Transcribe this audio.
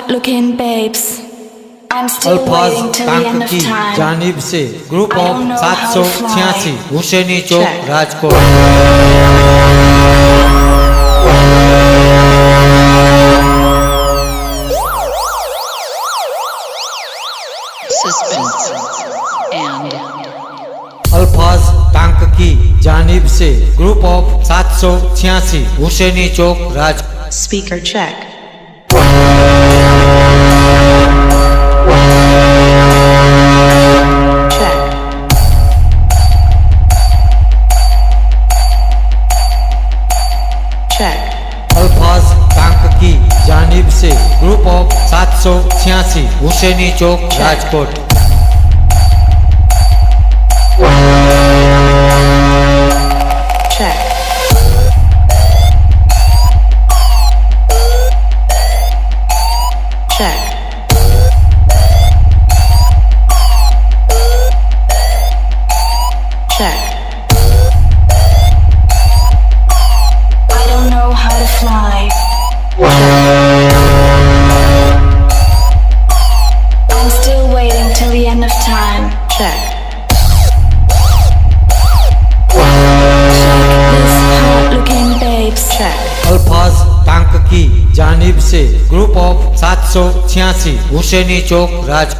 hot-looking babes. I'm still अल्फाज waiting till the tank end of की time. जानिब से group I of don't know how to 786 fly. Husaini Chowk Check. Rajkot. Suspense and Alfaz tank की जानिब से group of 786 Husaini Chowk Raj. speaker check. Check. Check. Alfaz tank की जानिब से group of 786 Husaini Chowk Rajkot. Check. Check. Check. I don't know how to fly. I'm still waiting till the end of time. Check. Check this hot-looking babes. Check. Alfaz tank की जानिब से group of 786 Husaini Chowk Raj.